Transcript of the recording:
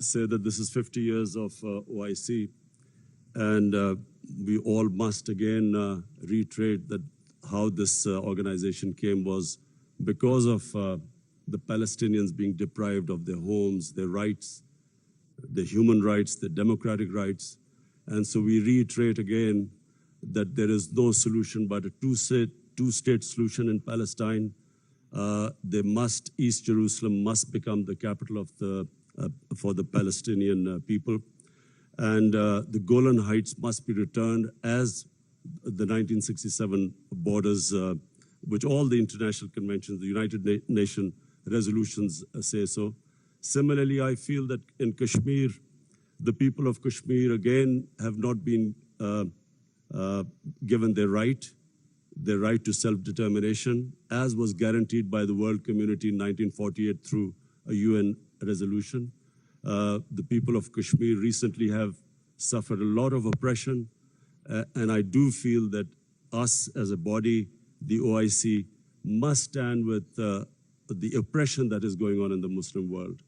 say that this is 50 years of OIC, and we all must again reiterate that how this organization came was because of the Palestinians being deprived of their homes, their rights, their human rights, their democratic rights. And so we reiterate again that there is no solution but a two-state solution in Palestine. East Jerusalem must become the capital of for the Palestinian people. And the Golan Heights must be returned as the 1967 borders, which all the international conventions, the United Nations resolutions say so. Similarly, I feel that in Kashmir, the people of Kashmir again have not been given their right to self-determination, as was guaranteed by the world community in 1948 through a UN resolution. The people of Kashmir recently have suffered a lot of oppression, and I do feel that us as a body, the OIC, must stand with the oppression that is going on in the Muslim world.